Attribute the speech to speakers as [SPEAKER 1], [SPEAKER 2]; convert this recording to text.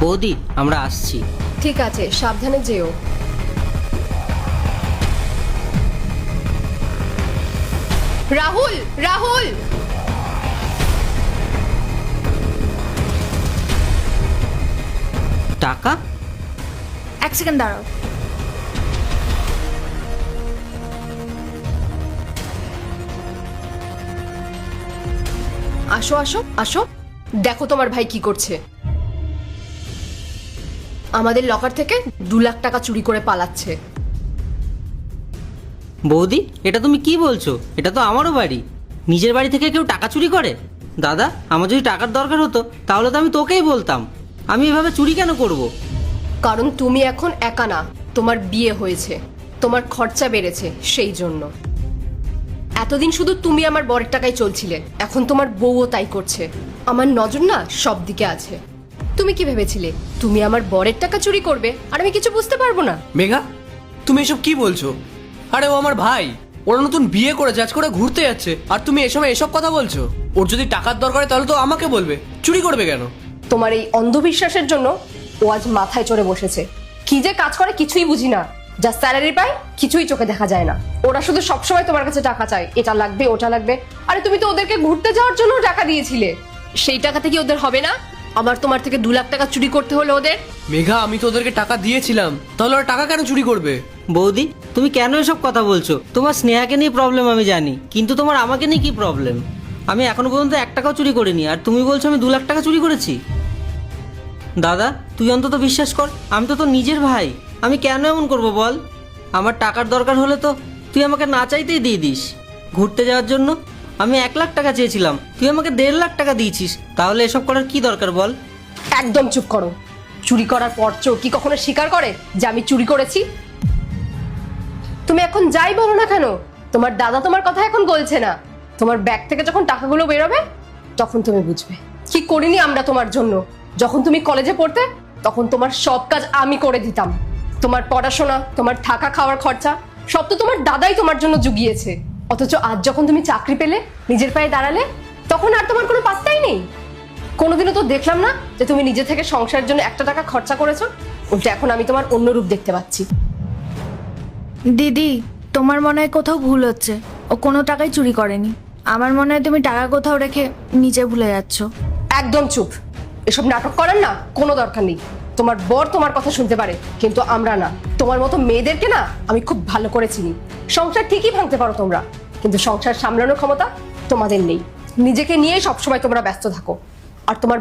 [SPEAKER 1] বৌদি আমরা আসছি।
[SPEAKER 2] ঠিক আছে, সাবধানে যেও। রাহুল, রাহুল!
[SPEAKER 1] টাকা?
[SPEAKER 3] এক সেকেন্ড দাঁড়াও।
[SPEAKER 2] আসো আসো আসো, দেখো তোমার ভাই কি করছে। আমাদের লকার থেকে 2 লাখ টাকা চুরি করে পালাচ্ছে।
[SPEAKER 1] বৌদি এটা তুমি কি বলছো? এটা তো আমারও বাড়ি। নিজের বাড়ি থেকে কেউ টাকা চুরি করে? দাদা, আমার যদি টাকার দরকার হতো তাহলে তো আমি তোকেই বলতাম। আমি এভাবে চুরি কেন করব?
[SPEAKER 2] কারণ তুমি এখন একা না, তোমার বিয়ে হয়েছে, তোমার খরচা বেড়েছে, সেই জন্য। এতদিন শুধু তুমি আমার বরের টাকায় চলছিলে, এখন তোমার বউও তাই করছে। আমার নজর না সব দিকে আছে। তুমি কি ভেবেছিলে তুমি আমার বরের টাকা চুরি করবে আর আমি কিছু বুঝতে পারবো না?
[SPEAKER 4] মেঘা, তুমি এসব কি বলছো? আরে ও আমার ভাই, ওরা নতুন বিয়ে করে জাজ করে ঘুরতে যাচ্ছে, আর তুমি এ সময় এসব কথা বলছো? ওর যদি টাকার দরকার হয় তাহলে তো আমাকে বলবে, চুরি করবে কেন?
[SPEAKER 2] তোমার এই অন্ধবিশ্বাসের জন্য ও আজ মাথায় চড়ে বসেছে। কি যে কাজ করে কিছুই বুঝি না, যা স্যালারি পায় কিছুই চোখে দেখা যায় না। ওরা শুধু সবসময় তোমার কাছে টাকা চায়, এটা লাগবে ওটা লাগবে। আরে তুমি তো ওদেরকে ঘুরতে যাওয়ার জন্য টাকা দিয়েছিলে, সেই টাকাতে কি ওদের হবে না? আবার তোমার থেকে 2 লাখ টাকা চুরি করতে হলো ওদের।
[SPEAKER 4] মেঘা, আমি তো ওদেরকে টাকা দিয়েছিলাম, তাহলে ওরা টাকা কেন চুরি করবে?
[SPEAKER 1] বৌদি তুমি কেন এসব কথা বলছো? তোমার স্নেহাকে নিয়ে প্রবলেম আমি জানি, কিন্তু তোমার আমাকে নিয়ে কি প্রবলেম? আমি এখনো পর্যন্ত 1 টাকাও চুরি করিনি, আর তুমি বলছো আমি 2 লাখ টাকা চুরি করেছি। দাদা তুই অন্তত বিশ্বাস কর, আমি তো তোর নিজের ভাই। আমি কেন এমন করব বল? আমার টাকার দরকার হলে তো তুই আমাকে না চাইতেই দিয়ে দিস। ঘুরতে যাওয়ার জন্য আমি 1 লাখ টাকা চেয়েছিলাম, তুই আমাকে 1.5 লাখ টাকা দিয়েছিস। তাহলে এসব করার কি দরকার বল?
[SPEAKER 2] একদম চুপ করো। চুরি করার পর চোর কি কখনো স্বীকার করে যে আমি চুরি করেছি? তুমি এখন যাই বলো না কেন, তোমার দাদা তোমার কথা এখন বলছে না। তোমার ব্যাগ থেকে যখন টাকাগুলো বেরোবে তখন তুমি বুঝবে কি করিনি আমরা তোমার জন্য। যখন তুমি কলেজে পড়তে তখন তোমার সব কাজ আমি করে দিতাম। তোমার পড়াশোনা, তোমার থাকা খাওয়ার খরচা সব তো তোমার দাদাই তোমার জন্য জুগিয়েছে। অথচ আজ যখন তুমি চাকরি পেলে, নিজের পায়ে দাঁড়ালে, তখন আর তোমার কোনো পাত্তাই নেই। কোনোদিনও তো দেখলাম না যে তুমি নিজে থেকে সংসারের জন্য 1 টাকা খরচা করেছো। উল্টে এখন আমি তোমার অন্য রূপ দেখতে পাচ্ছি।
[SPEAKER 3] দিদি, তোমার মনে হয় কোথাও ভুল হচ্ছে। ও কোনো টাকাই চুরি করেনি। আমার মনে হয় তুমি টাকা কোথাও রেখে নিজে ভুলে যাচ্ছ।
[SPEAKER 2] একদম চুপ। এসব নাটক করার না কোনো দরকার নেই। তোমার বর তোমার কথা শুনতে পারে, কিন্তু আমরা না। তোমার মতো মেয়েদেরকে না আমি খুব ভালো করে চিনি। সংসার ঠিকই ভাঙতে পারো তোমরা, কিন্তু সংসার সামলানোর ক্ষমতা তোমাদের নেই। নিজেকে নিয়ে সবসময় তোমরা ব্যস্ত থাকো। আর তোমার